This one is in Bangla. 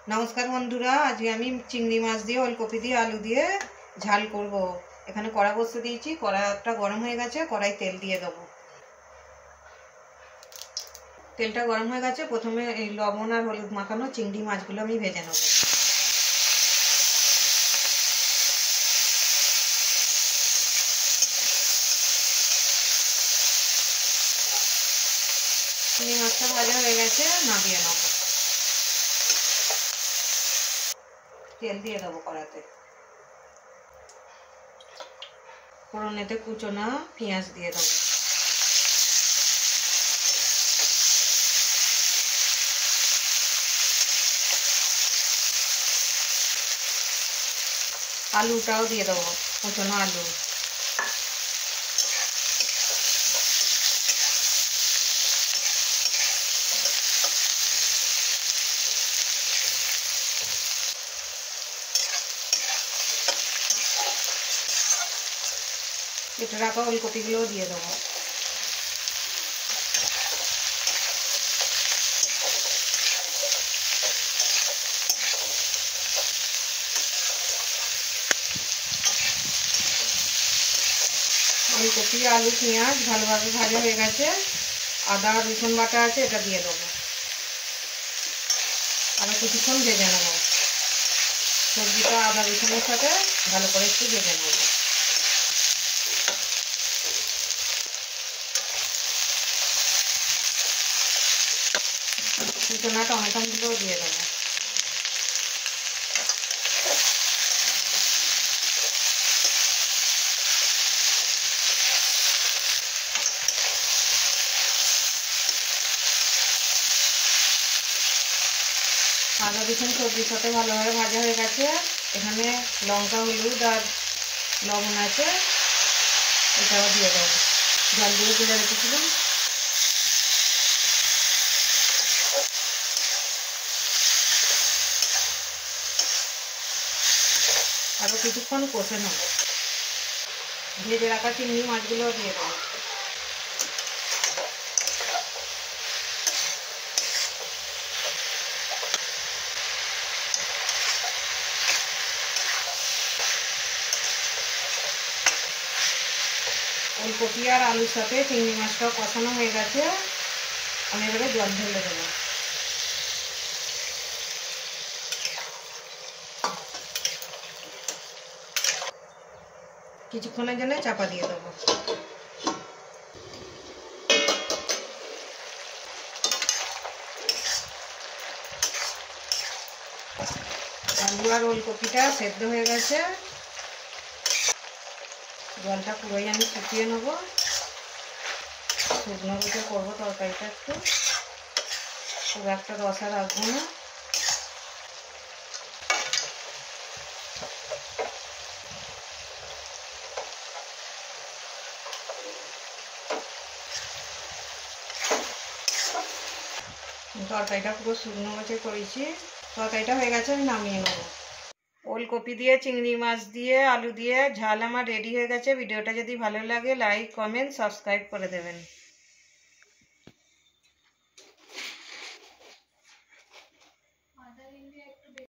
नमस्कार बंधुरा आज আমি চিংড়ি মাছ দিয়ে ওলকপি দিয়ে আলু দিয়ে ঝাল করব। এখানে কড়া বসিয়ে দিয়েছি, কড়াটা গরম হয়ে গেছে, কড়াই তেল দিয়ে দেব। তেলটা গরম হয়ে গেছে, প্রথমে এই লবণ আর হলুদ মাখানো চিংড়ি মাছগুলো আমি ভেজে নেব। চিংড়ি মাছটা ভাজা হয়ে গেছে, নামিয়ে নেব। তেল দিয়ে দেবো কড়াতে, ফোড়নেতে কুচোনা পেঁয়াজ দিয়ে দেবো। আলুটাও দিয়ে দেবো, কুচোনো আলু। কেটে রাখা ওলকপিগুলোও দিয়ে দেবো। ওলকপি আলু পেঁয়াজ ভালোভাবে ভাজা হয়ে গেছে, আদা রসুন বাটা আছে, এটা দিয়ে দেবো। আরও কিছুক্ষণ ভেজে নেবো। সবজিটা আদা রসুনের সাথে ভালো করে একটু ভেজে নেবো। কুচোনা টমেটোগুলোও দিয়ে দেবো। আদা রসুন সবজির সাথে ভালোভাবে ভাজা হয়ে গেছে। এখানে লঙ্কা হলুদ আর লবণ আছে, এটাও দিয়ে দেবো। জল দিয়ে তুলে রেখেছিলাম। আরও কিছুক্ষণ কষে নেব। ভেজে রাখা চিংড়ি মাছগুলো দিয়ে দেবো। ওলকপি আর আলুর সাথে চিংড়ি মাছটাও কষানো হয়ে গেছে, আমি এবারে জল ঢেলে দেবো। কিছুক্ষণের জন্য চাপা দিয়ে দেবো। আলু আর ওলকপিটা সেদ্ধ হয়ে গেছে, জলটা পুরোই আমি শুকিয়ে নেবো। শুকনো রুটে করবো তরকারিটা, একটু খুব একটা রসা রাখবো না। তরকারিটা পুরো শুকনো মাছে করেছি। তরকারিটা হয়ে গেছে, আমি নামিয়ে নেবো। ওলকপি দিয়ে চিংড়ি মাছ দিয়ে আলু দিয়ে ঝাল আমার রেডি হয়ে গেছে। ভিডিওটা যদি ভালো লাগে লাইক কমেন্ট সাবস্ক্রাইব করে দেবেন।